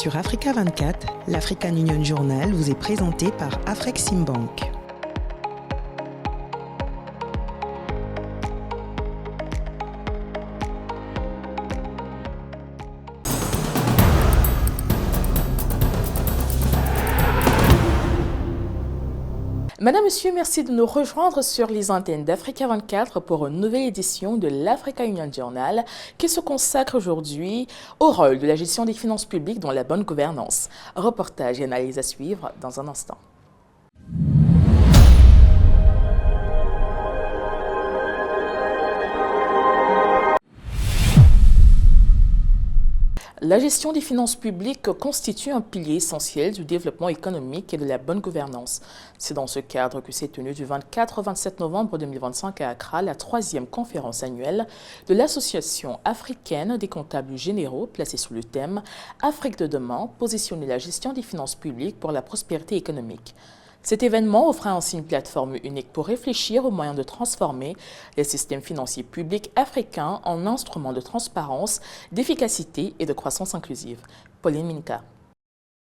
Sur Africa 24, l'African Union Journal vous est présenté par Afreximbank. Madame, Monsieur, merci de nous rejoindre sur les antennes d'Africa 24 pour une nouvelle édition de l'Africa Union Journal qui se consacre aujourd'hui au rôle de la gestion des finances publiques dans la bonne gouvernance. Reportage et analyse à suivre dans un instant. La gestion des finances publiques constitue un pilier essentiel du développement économique et de la bonne gouvernance. C'est dans ce cadre que s'est tenue du 24 au 27 novembre 2025 à Accra la 3e conférence annuelle de l'Association africaine des comptables généraux placée sous le thème « Afrique de demain, positionner la gestion des finances publiques pour la prospérité économique ». Cet événement offre ainsi une plateforme unique pour réfléchir aux moyens de transformer les systèmes financiers publics africains en instruments de transparence, d'efficacité et de croissance inclusive. Pauline Minka.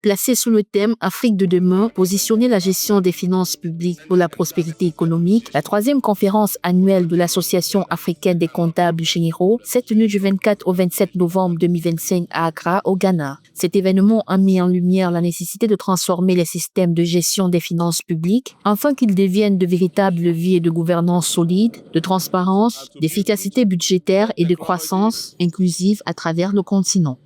Placé sous le thème Afrique de demain, positionner la gestion des finances publiques pour la prospérité économique, la 3e conférence annuelle de l'Association africaine des comptables généraux s'est tenue du 24 au 27 novembre 2025 à Accra, au Ghana. Cet événement a mis en lumière la nécessité de transformer les systèmes de gestion des finances publiques afin qu'ils deviennent de véritables leviers de gouvernance solide, de transparence, d'efficacité budgétaire et de croissance inclusive à travers le continent.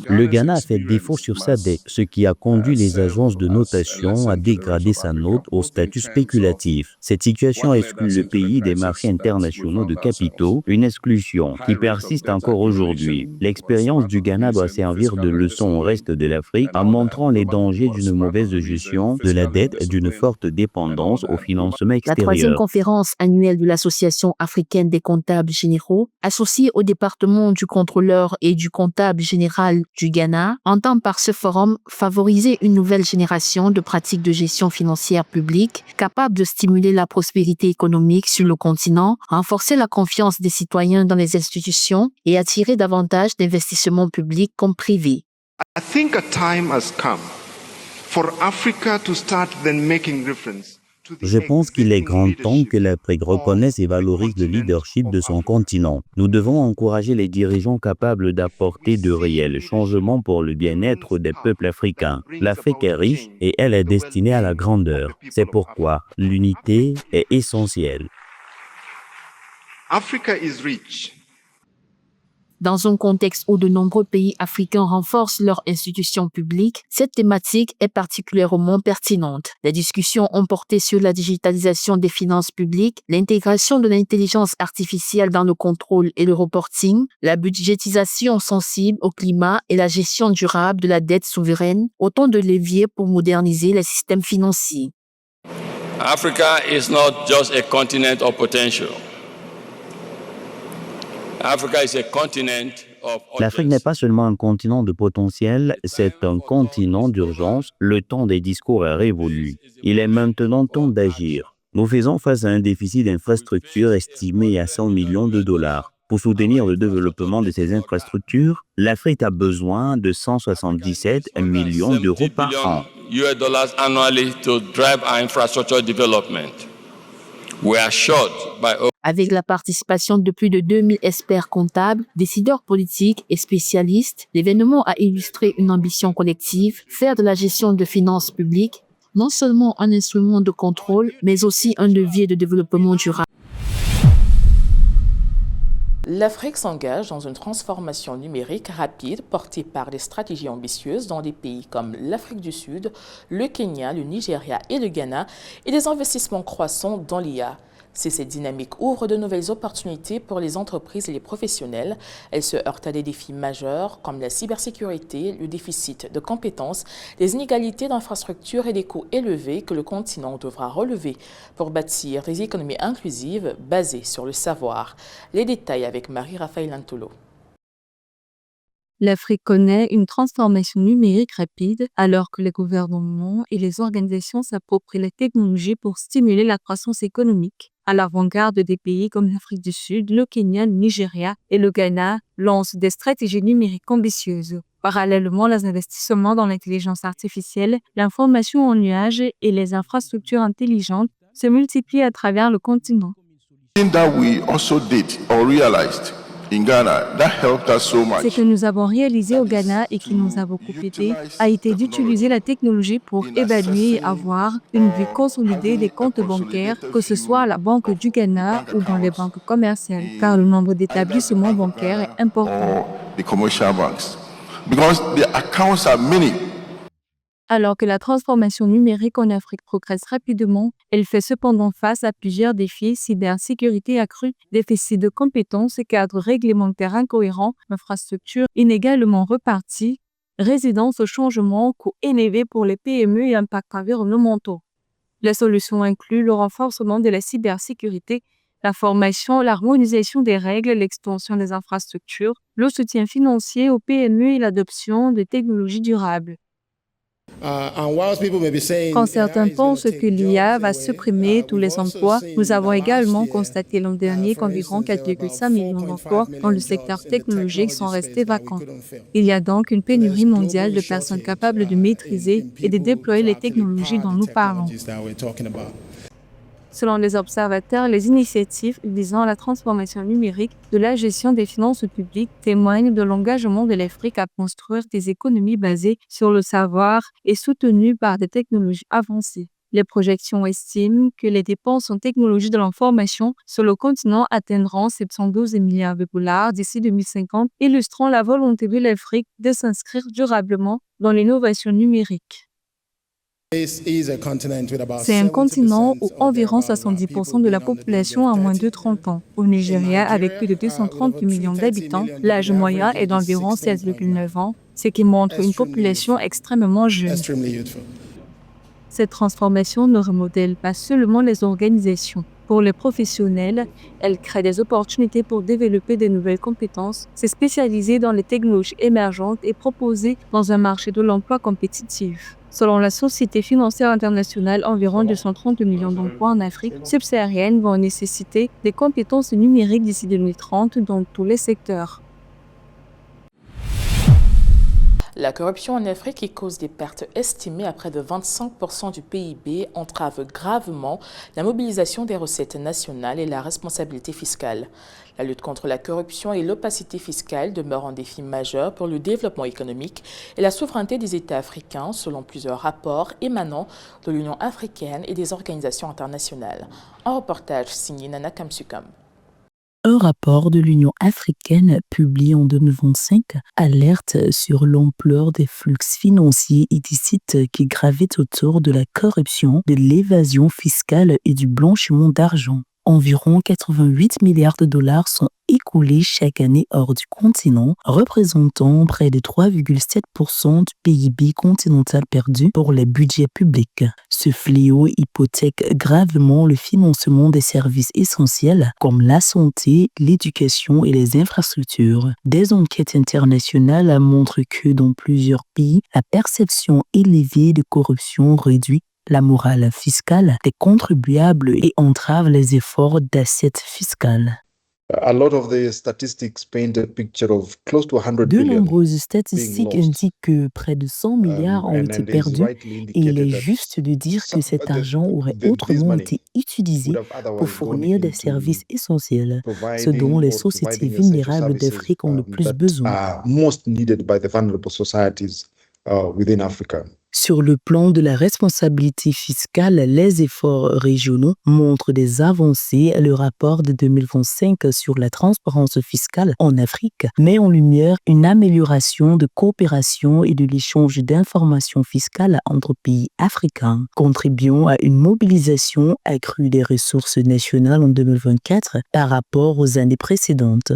Le Ghana a fait défaut sur sa dette, ce qui a conduit les agences de notation à dégrader sa note au statut spéculatif. Cette situation exclut le pays des marchés internationaux de capitaux, une exclusion qui persiste encore aujourd'hui. L'expérience du Ghana doit servir de leçon au reste de l'Afrique en montrant les dangers d'une mauvaise gestion de la dette et d'une forte dépendance au financement extérieur. La 3e conférence annuelle de l'Association africaine des comptables généraux, associée au département du contrôleur et du comptable général du Ghana, entend par ce forum favoriser une nouvelle génération de pratiques de gestion financière publique capables de stimuler la prospérité économique sur le continent, renforcer la confiance des citoyens dans les institutions et attirer davantage d'investissements publics comme privés. I think a time has come for Africa to start then making reference. Je pense qu'il est grand temps que l'Afrique reconnaisse et valorise le leadership de son continent. Nous devons encourager les dirigeants capables d'apporter de réels changements pour le bien-être des peuples africains. L'Afrique est riche et elle est destinée à la grandeur. C'est pourquoi l'unité est essentielle. Africa is rich. Dans un contexte où de nombreux pays africains renforcent leurs institutions publiques, cette thématique est particulièrement pertinente. Les discussions ont porté sur la digitalisation des finances publiques, l'intégration de l'intelligence artificielle dans le contrôle et le reporting, la budgétisation sensible au climat et la gestion durable de la dette souveraine, autant de leviers pour moderniser les systèmes financiers. Africa is not just a continent of potential. L'Afrique n'est pas seulement un continent de potentiel, c'est un continent d'urgence. Le temps des discours est révolu. Il est maintenant temps d'agir. Nous faisons face à un déficit d'infrastructures estimé à 100 millions de dollars. Pour soutenir le développement de ces infrastructures, l'Afrique a besoin de 177 millions d'euros par an. Avec la participation de plus de 2000 experts comptables, décideurs politiques et spécialistes, l'événement a illustré une ambition collective, faire de la gestion de finances publiques non seulement un instrument de contrôle, mais aussi un levier de développement durable. L'Afrique s'engage dans une transformation numérique rapide portée par des stratégies ambitieuses dans des pays comme l'Afrique du Sud, le Kenya, le Nigeria et le Ghana et des investissements croissants dans l'IA. Si cette dynamique ouvre de nouvelles opportunités pour les entreprises et les professionnels, elle se heurte à des défis majeurs comme la cybersécurité, le déficit de compétences, les inégalités d'infrastructures et des coûts élevés que le continent devra relever pour bâtir des économies inclusives basées sur le savoir. Les détails avec Marie-Raphaël Antolo. L'Afrique connaît une transformation numérique rapide alors que les gouvernements et les organisations s'approprient les technologies pour stimuler la croissance économique. À l'avant-garde des pays comme l'Afrique du Sud, le Kenya, le Nigeria et le Ghana lancent des stratégies numériques ambitieuses. Parallèlement, les investissements dans l'intelligence artificielle, l'information en nuage et les infrastructures intelligentes se multiplient à travers le continent. Ce que nous avons réalisé au Ghana et qui nous a beaucoup aidé a été d'utiliser la technologie pour évaluer et avoir une vue consolidée des comptes bancaires, que ce soit à la Banque du Ghana ou dans les banques commerciales, car le nombre d'établissements bancaires est important. Alors que la transformation numérique en Afrique progresse rapidement, elle fait cependant face à plusieurs défis: cybersécurité accrue, déficit de compétences, cadre réglementaire incohérent, infrastructures inégalement reparties, résistance au changement, coûts élevés pour les PME et impacts environnementaux. Les solutions incluent le renforcement de la cybersécurité, la formation, l'harmonisation des règles, l'extension des infrastructures, le soutien financier aux PME et l'adoption de technologies durables. Quand certains pensent que l'IA va supprimer tous les emplois, nous avons également constaté l'an dernier qu'environ 4,5 millions d'emplois dans le secteur technologique sont restés vacants. Il y a donc une pénurie mondiale de personnes capables de maîtriser et de déployer les technologies dont nous parlons. Selon les observateurs, les initiatives visant à la transformation numérique de la gestion des finances publiques témoignent de l'engagement de l'Afrique à construire des économies basées sur le savoir et soutenues par des technologies avancées. Les projections estiment que les dépenses en technologie de l'information sur le continent atteindront 712 milliards de dollars d'ici 2050, illustrant la volonté de l'Afrique de s'inscrire durablement dans l'innovation numérique. C'est un continent où environ 70% de la population a moins de 30 ans. Au Nigeria, avec plus de 230 millions d'habitants, l'âge moyen est d'environ 16,9 ans, ce qui montre une population extrêmement jeune. Cette transformation ne remodèle pas seulement les organisations. Pour les professionnels, elle crée des opportunités pour développer de nouvelles compétences, se spécialiser dans les technologies émergentes et proposer dans un marché de l'emploi compétitif. Selon la Société financière internationale, environ 230 millions d'emplois en Afrique subsaharienne vont nécessiter des compétences numériques d'ici 2030 dans tous les secteurs. La corruption en Afrique, qui cause des pertes estimées à près de 25% du PIB, entrave gravement la mobilisation des recettes nationales et la responsabilité fiscale. La lutte contre la corruption et l'opacité fiscale demeurent un défi majeur pour le développement économique et la souveraineté des États africains, selon plusieurs rapports émanant de l'Union africaine et des organisations internationales. Un reportage signé Nana Kamsukam. Un rapport de l'Union africaine publié en 2025 alerte sur l'ampleur des flux financiers illicites qui gravitent autour de la corruption, de l'évasion fiscale et du blanchiment d'argent. Environ 88 milliards de dollars sont écoulés chaque année hors du continent, représentant près de 3,7% du PIB continental perdu pour les budgets publics. Ce fléau hypothèque gravement le financement des services essentiels comme la santé, l'éducation et les infrastructures. Des enquêtes internationales montrent que dans plusieurs pays, la perception élevée de corruption réduit la morale fiscale des contribuables et entrave les efforts d'assiette fiscale. De nombreuses statistiques indiquent que près de 100 milliards ont été perdus et il est juste de dire que cet argent aurait autrement été utilisé pour fournir des services essentiels, ce dont les sociétés vulnérables d'Afrique ont le plus besoin. Sur le plan de la responsabilité fiscale, les efforts régionaux montrent des avancées. Le rapport de 2025 sur la transparence fiscale en Afrique met en lumière une amélioration de coopération et de l'échange d'informations fiscales entre pays africains, contribuant à une mobilisation accrue des ressources nationales en 2024 par rapport aux années précédentes.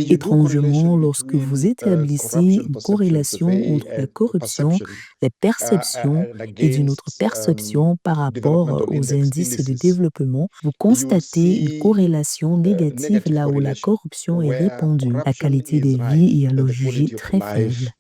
Étrangement, lorsque vous établissez une corrélation entre la corruption, les perceptions et d'une autre perception par rapport aux indices de développement, vous constatez une corrélation négative là où la corruption est répandue. La qualité des vies est alors jugée très faible.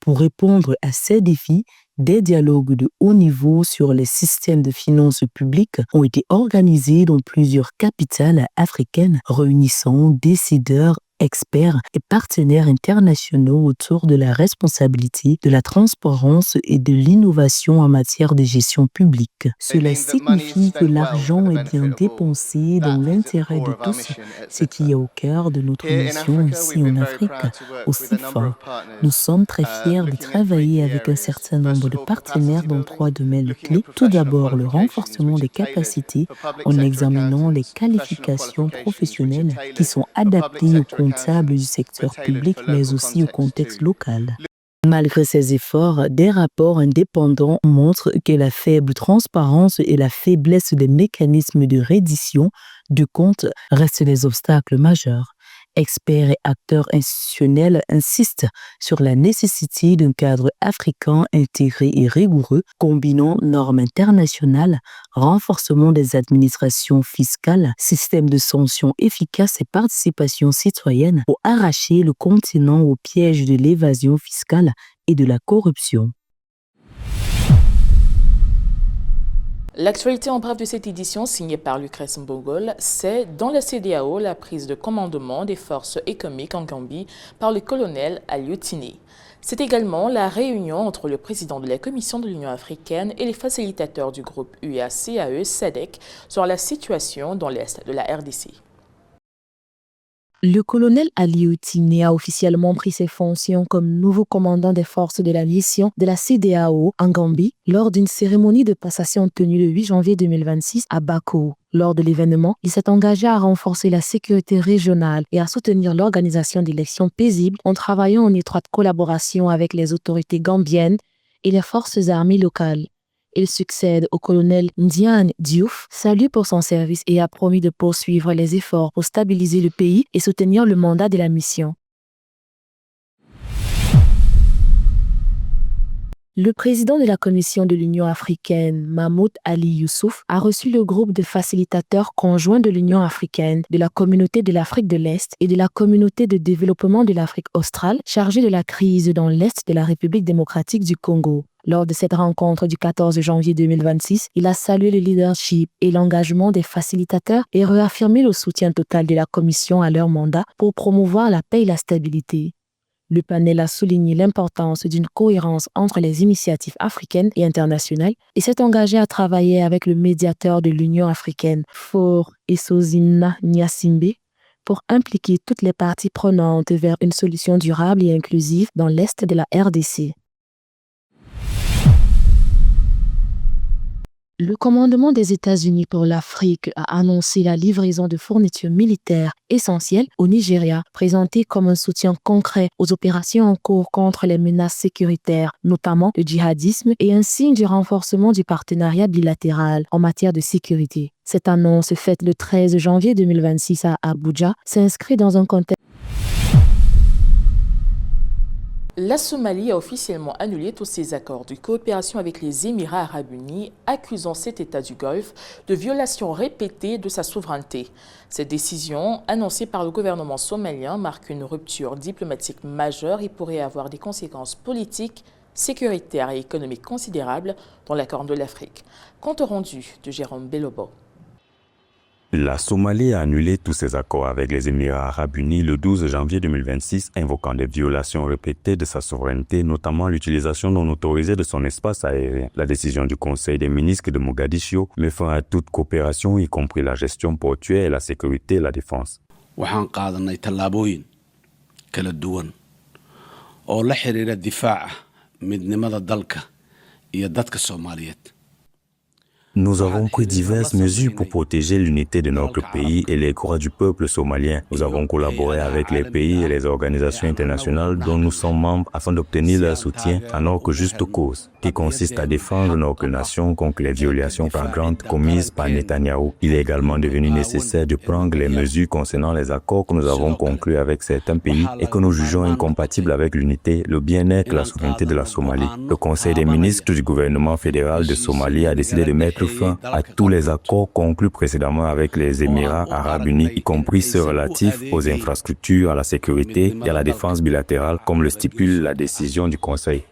Pour répondre à ces défis, des dialogues de haut niveau sur les systèmes de finances publiques ont été organisés dans plusieurs capitales africaines, réunissant décideurs, experts et partenaires internationaux autour de la responsabilité, de la transparence et de l'innovation en matière de gestion publique. Cela signifie que l'argent est bien dépensé dans l'intérêt de tous, ce qui est au cœur de notre mission ici en Afrique, aussi fort. Nous sommes très fiers de travailler avec un certain nombre de partenaires dans 3 domaines clés. Tout d'abord, le renforcement des capacités en examinant les qualifications professionnelles qui sont adaptées aux comptables du secteur public, mais aussi au contexte local. Malgré ces efforts, des rapports indépendants montrent que la faible transparence et la faiblesse des mécanismes de reddition de comptes restent des obstacles majeurs. Experts et acteurs institutionnels insistent sur la nécessité d'un cadre africain intégré et rigoureux, combinant normes internationales, renforcement des administrations fiscales, système de sanctions efficaces et participation citoyenne pour arracher le continent au piège de l'évasion fiscale et de la corruption. L'actualité en bref de cette édition, signée par Lucrèce Mbogol, c'est dans la CEDEAO la prise de commandement des forces économiques en Gambie par le colonel Aliou Tine. C'est également la réunion entre le président de la Commission de l'Union africaine et les facilitateurs du groupe UEACAE-SADC sur la situation dans l'est de la RDC. Le colonel Aliou Tine a officiellement pris ses fonctions comme nouveau commandant des forces de la mission de la CEDEAO en Gambie lors d'une cérémonie de passation tenue le 8 janvier 2026 à Bako. Lors de l'événement, il s'est engagé à renforcer la sécurité régionale et à soutenir l'organisation d'élections paisibles en travaillant en étroite collaboration avec les autorités gambiennes et les forces armées locales. Il succède au colonel Ndiane Diouf, salué pour son service et a promis de poursuivre les efforts pour stabiliser le pays et soutenir le mandat de la mission. Le président de la Commission de l'Union africaine, Mahmoud Ali Youssouf, a reçu le groupe de facilitateurs conjoints de l'Union africaine, de la Communauté de l'Afrique de l'Est et de la Communauté de développement de l'Afrique australe, chargés de la crise dans l'Est de la République démocratique du Congo. Lors de cette rencontre du 14 janvier 2026, il a salué le leadership et l'engagement des facilitateurs et réaffirmé le soutien total de la Commission à leur mandat pour promouvoir la paix et la stabilité. Le panel a souligné l'importance d'une cohérence entre les initiatives africaines et internationales et s'est engagé à travailler avec le médiateur de l'Union africaine, Faure Esozina Nyasimbe, pour impliquer toutes les parties prenantes vers une solution durable et inclusive dans l'Est de la RDC. Le commandement des États-Unis pour l'Afrique a annoncé la livraison de fournitures militaires essentielles au Nigeria, présentées comme un soutien concret aux opérations en cours contre les menaces sécuritaires, notamment le djihadisme, et un signe du renforcement du partenariat bilatéral en matière de sécurité. Cette annonce faite le 13 janvier 2026 à Abuja s'inscrit dans un contexte. La Somalie a officiellement annulé tous ses accords de coopération avec les Émirats arabes unis, accusant cet État du Golfe de violations répétées de sa souveraineté. Cette décision, annoncée par le gouvernement somalien, marque une rupture diplomatique majeure et pourrait avoir des conséquences politiques, sécuritaires et économiques considérables dans la Corne de l'Afrique. Compte rendu de Jérôme Belobo. La Somalie a annulé tous ses accords avec les Émirats arabes unis le 12 janvier 2026, invoquant des violations répétées de sa souveraineté, notamment l'utilisation non autorisée de son espace aérien. La décision du Conseil des ministres de Mogadiscio met fin à toute coopération, y compris la gestion portuaire et la sécurité et la défense. waxaan qaadanay tallaabooyin kala duwan oo la xiriira difaaca midnimada dalka iyo dadka Soomaaliyeed. Nous avons pris diverses mesures pour protéger l'unité de notre pays et les droits du peuple somalien. Nous avons collaboré avec les pays et les organisations internationales dont nous sommes membres afin d'obtenir leur soutien à notre juste cause, qui consiste à défendre notre nation contre les violations flagrantes commises par Netanyahou. Il est également devenu nécessaire de prendre les mesures concernant les accords que nous avons conclus avec certains pays et que nous jugeons incompatibles avec l'unité, le bien-être et la souveraineté de la Somalie. Le Conseil des ministres du gouvernement fédéral de Somalie a décidé de mettre fin à tous les accords conclus précédemment avec les Émirats arabes unis, y compris ceux relatifs aux infrastructures, à la sécurité et à la défense bilatérale, comme le stipule la décision du Conseil.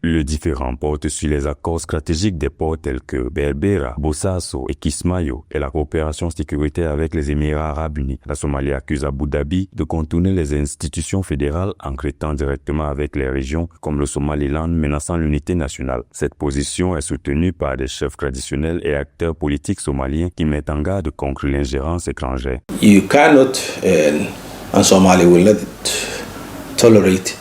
Le différend porte sur les accords stratégiques des ports tels que Berbera, Bosaso et Kismayo et la coopération sécuritaire avec les Émirats arabes unis. La Somalie accuse Abu Dhabi de contourner les institutions fédérales en traitant directement avec les régions comme le Somaliland menaçant l'unité nationale. Cette position est soutenue par des chefs traditionnels et acteurs politiques somaliens qui mettent en garde contre l'ingérence étrangère. You cannot, and Somalia will not tolerate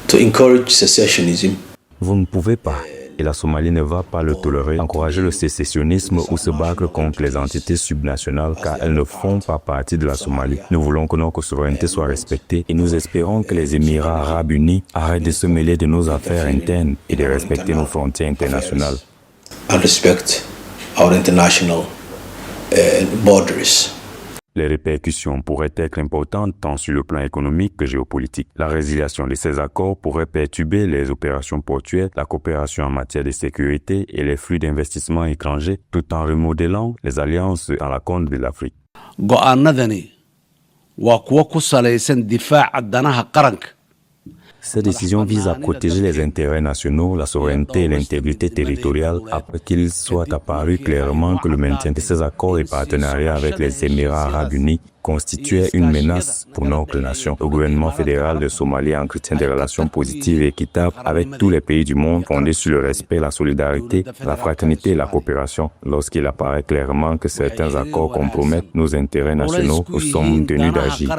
to encourage secessionism. Vous ne pouvez pas, et la Somalie ne va pas le tolérer, encourager le sécessionnisme ou se battre contre les entités subnationales car elles ne font pas partie de la Somalie. Nous voulons que notre souveraineté soit respectée et nous espérons que les Émirats arabes unis arrêtent de se mêler de nos affaires internes et de respecter nos frontières internationales. And respect our international borders. Les répercussions pourraient être importantes tant sur le plan économique que géopolitique. La résiliation de ces accords pourrait perturber les opérations portuaires, la coopération en matière de sécurité et les flux d'investissements étrangers, tout en remodelant les alliances à la compte de l'Afrique. Cette décision vise à protéger les intérêts nationaux, la souveraineté et l'intégrité territoriale après qu'il soit apparu clairement que le maintien de ces accords et partenariats avec les Émirats arabes unis constituait une menace pour notre nation. Le gouvernement fédéral de Somalie entretient des relations positives et équitables avec tous les pays du monde fondées sur le respect, la solidarité, la fraternité et la coopération. Lorsqu'il apparaît clairement que certains accords compromettent nos intérêts nationaux, nous sommes tenus d'agir.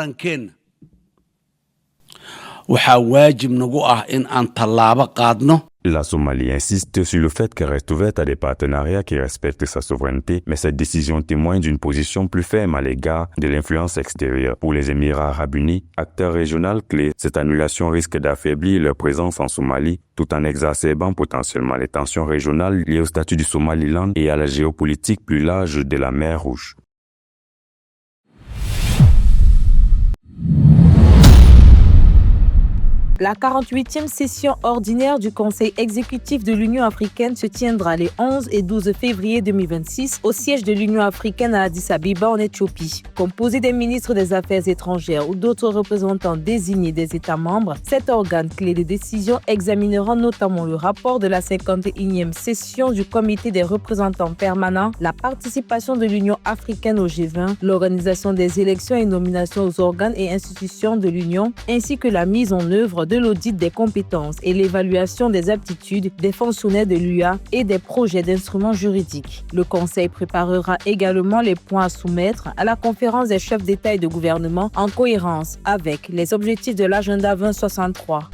La Somalie insiste sur le fait qu'elle reste ouverte à des partenariats qui respectent sa souveraineté, mais cette décision témoigne d'une position plus ferme à l'égard de l'influence extérieure. Pour les Émirats arabes unis, acteurs régionaux clés, cette annulation risque d'affaiblir leur présence en Somalie, tout en exacerbant potentiellement les tensions régionales liées au statut du Somaliland et à la géopolitique plus large de la mer Rouge. La 48e session ordinaire du Conseil exécutif de l'Union africaine se tiendra les 11 et 12 février 2026 au siège de l'Union africaine à Addis Abeba en Éthiopie. Composé des ministres des Affaires étrangères ou d'autres représentants désignés des États membres, cet organe clé de décision examinera notamment le rapport de la 51e session du Comité des représentants permanents, la participation de l'Union africaine au G20, l'organisation des élections et nominations aux organes et institutions de l'Union, ainsi que la mise en œuvre de l'audit des compétences et l'évaluation des aptitudes des fonctionnaires de l'UA et des projets d'instruments juridiques. Le Conseil préparera également les points à soumettre à la conférence des chefs d'État et de gouvernement en cohérence avec les objectifs de l'agenda 2063.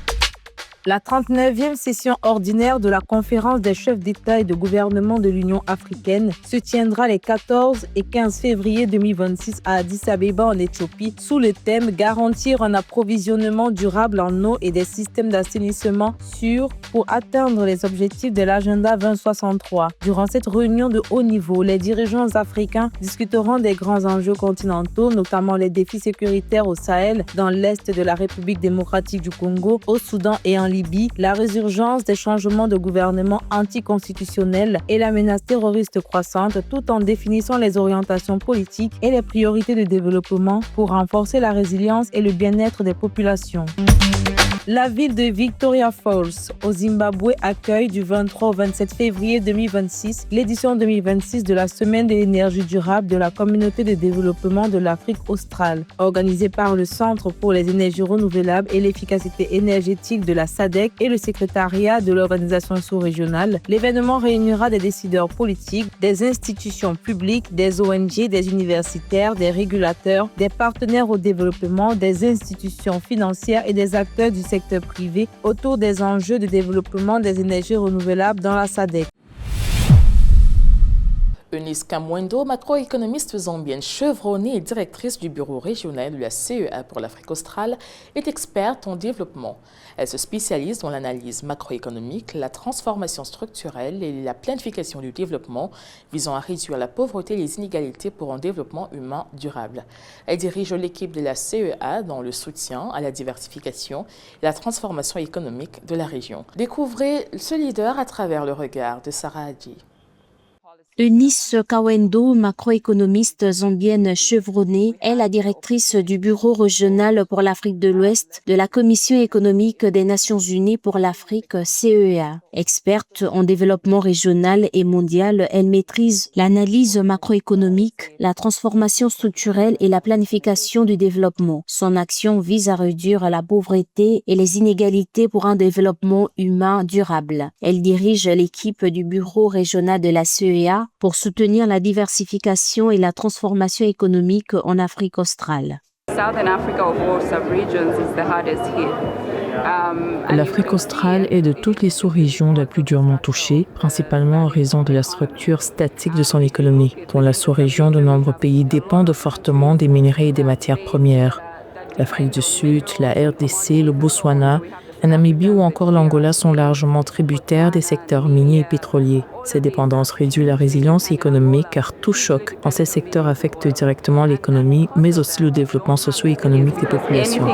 La 39e session ordinaire de la conférence des chefs d'État et de gouvernement de l'Union africaine se tiendra les 14 et 15 février 2026 à Addis Abeba en Éthiopie sous le thème « Garantir un approvisionnement durable en eau et des systèmes d'assainissement sûrs pour atteindre les objectifs de l'agenda 2063 ». Durant cette réunion de haut niveau, les dirigeants africains discuteront des grands enjeux continentaux, notamment les défis sécuritaires au Sahel, dans l'est de la République démocratique du Congo, au Soudan et en Libye, la résurgence des changements de gouvernement anticonstitutionnels et la menace terroriste croissante, tout en définissant les orientations politiques et les priorités de développement pour renforcer la résilience et le bien-être des populations. La ville de Victoria Falls, au Zimbabwe, accueille du 23 au 27 février 2026 l'édition 2026 de la Semaine de l'énergie durable de la Communauté de développement de l'Afrique australe. Organisée par le Centre pour les énergies renouvelables et l'efficacité énergétique de la SADC et le secrétariat de l'organisation sous-régionale, l'événement réunira des décideurs politiques, des institutions publiques, des ONG, des universitaires, des régulateurs, des partenaires au développement, des institutions financières et des acteurs du secteur privé autour des enjeux de développement des énergies renouvelables dans la SADC. Eunice Kamwendo, macroéconomiste zambienne chevronnée et directrice du bureau régional de la CEA pour l'Afrique australe, est experte en développement. Elle se spécialise dans l'analyse macroéconomique, la transformation structurelle et la planification du développement visant à réduire la pauvreté et les inégalités pour un développement humain durable. Elle dirige l'équipe de la CEA dans le soutien à la diversification et la transformation économique de la région. Découvrez ce leader à travers le regard de Sarah Hadji. Eunice Kawendo, macroéconomiste zambienne chevronnée, est la directrice du Bureau régional pour l'Afrique de l'Ouest de la Commission économique des Nations Unies pour l'Afrique, CEA. Experte en développement régional et mondial, elle maîtrise l'analyse macroéconomique, la transformation structurelle et la planification du développement. Son action vise à réduire la pauvreté et les inégalités pour un développement humain durable. Elle dirige l'équipe du Bureau régional de la CEA pour soutenir la diversification et la transformation économique en Afrique australe. L'Afrique australe est de toutes les sous-régions la plus durement touchée, principalement en raison de la structure statique de son économie. Dans la sous-région, de nombreux pays dépendent fortement des minerais et des matières premières. L'Afrique du Sud, la RDC, le Botswana, la Namibie ou encore l'Angola sont largement tributaires des secteurs miniers et pétroliers. Cette dépendance réduit la résilience économique car tout choc dans ces secteurs affecte directement l'économie, mais aussi le développement socio-économique des populations.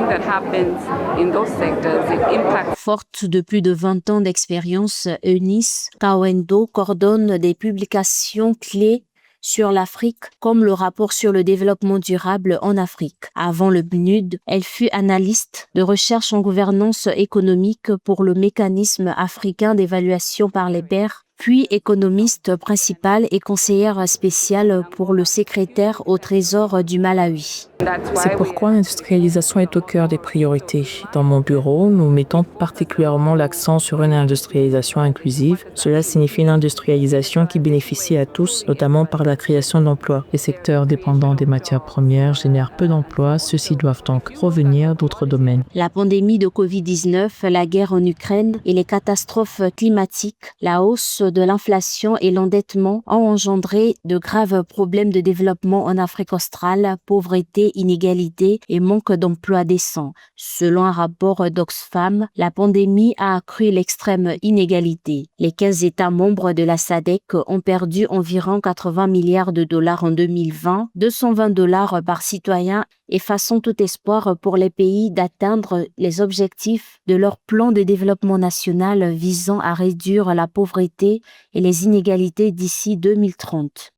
Forte de plus de 20 ans d'expérience, Eunice Kawendo coordonne des publications clés sur l'Afrique, comme le rapport sur le développement durable en Afrique. Avant le PNUD, elle fut analyste de recherche en gouvernance économique pour le mécanisme africain d'évaluation par les pairs, puis économiste principale et conseillère spéciale pour le secrétaire au Trésor du Malawi. C'est pourquoi l'industrialisation est au cœur des priorités. Dans mon bureau, nous mettons particulièrement l'accent sur une industrialisation inclusive. Cela signifie une industrialisation qui bénéficie à tous, notamment par la création d'emplois. Les secteurs dépendants des matières premières génèrent peu d'emplois, ceux-ci doivent donc provenir d'autres domaines. La pandémie de Covid-19, la guerre en Ukraine et les catastrophes climatiques, la hausse de l'inflation et l'endettement ont engendré de graves problèmes de développement en Afrique australe, pauvreté, inégalité et manque d'emplois décents. Selon un rapport d'Oxfam, la pandémie a accru l'extrême inégalité. Les 15 États membres de la SADC ont perdu environ 80 milliards de dollars en 2020, 220 dollars par citoyen, effaçant tout espoir pour les pays d'atteindre les objectifs de leur plan de développement national visant à réduire la pauvreté et les inégalités d'ici 2030.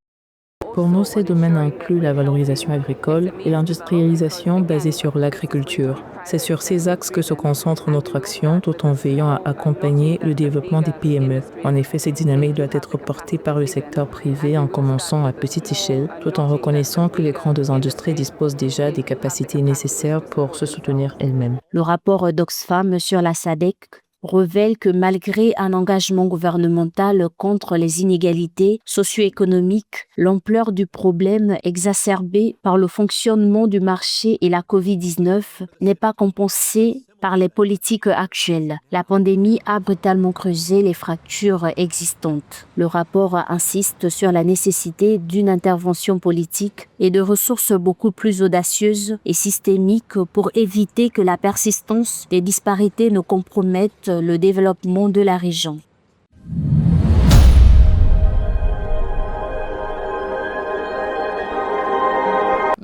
Pour nous, ces domaines incluent la valorisation agricole et l'industrialisation basée sur l'agriculture. C'est sur ces axes que se concentre notre action, tout en veillant à accompagner le développement des PME. En effet, cette dynamique doit être portée par le secteur privé en commençant à petite échelle, tout en reconnaissant que les grandes industries disposent déjà des capacités nécessaires pour se soutenir elles-mêmes. Le rapport d'Oxfam sur la SADC révèle que malgré un engagement gouvernemental contre les inégalités socio-économiques, l'ampleur du problème exacerbé par le fonctionnement du marché et la Covid-19 n'est pas compensée par les politiques actuelles. La pandémie a brutalement creusé les fractures existantes. Le rapport insiste sur la nécessité d'une intervention politique et de ressources beaucoup plus audacieuses et systémiques pour éviter que la persistance des disparités ne compromette le développement de la région.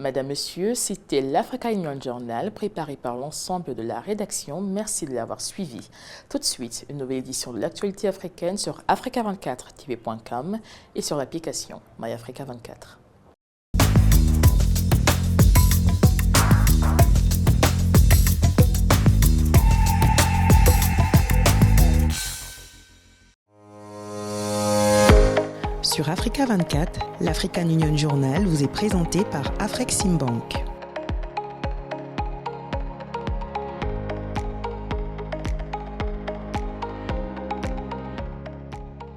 Madame, Monsieur, c'était l'Africa Union Journal préparé par l'ensemble de la rédaction. Merci de l'avoir suivi. Tout de suite, une nouvelle édition de l'actualité africaine sur africa24tv.com et sur l'application MyAfrica24. Sur Africa 24, l'African Union Journal vous est présenté par Afreximbank.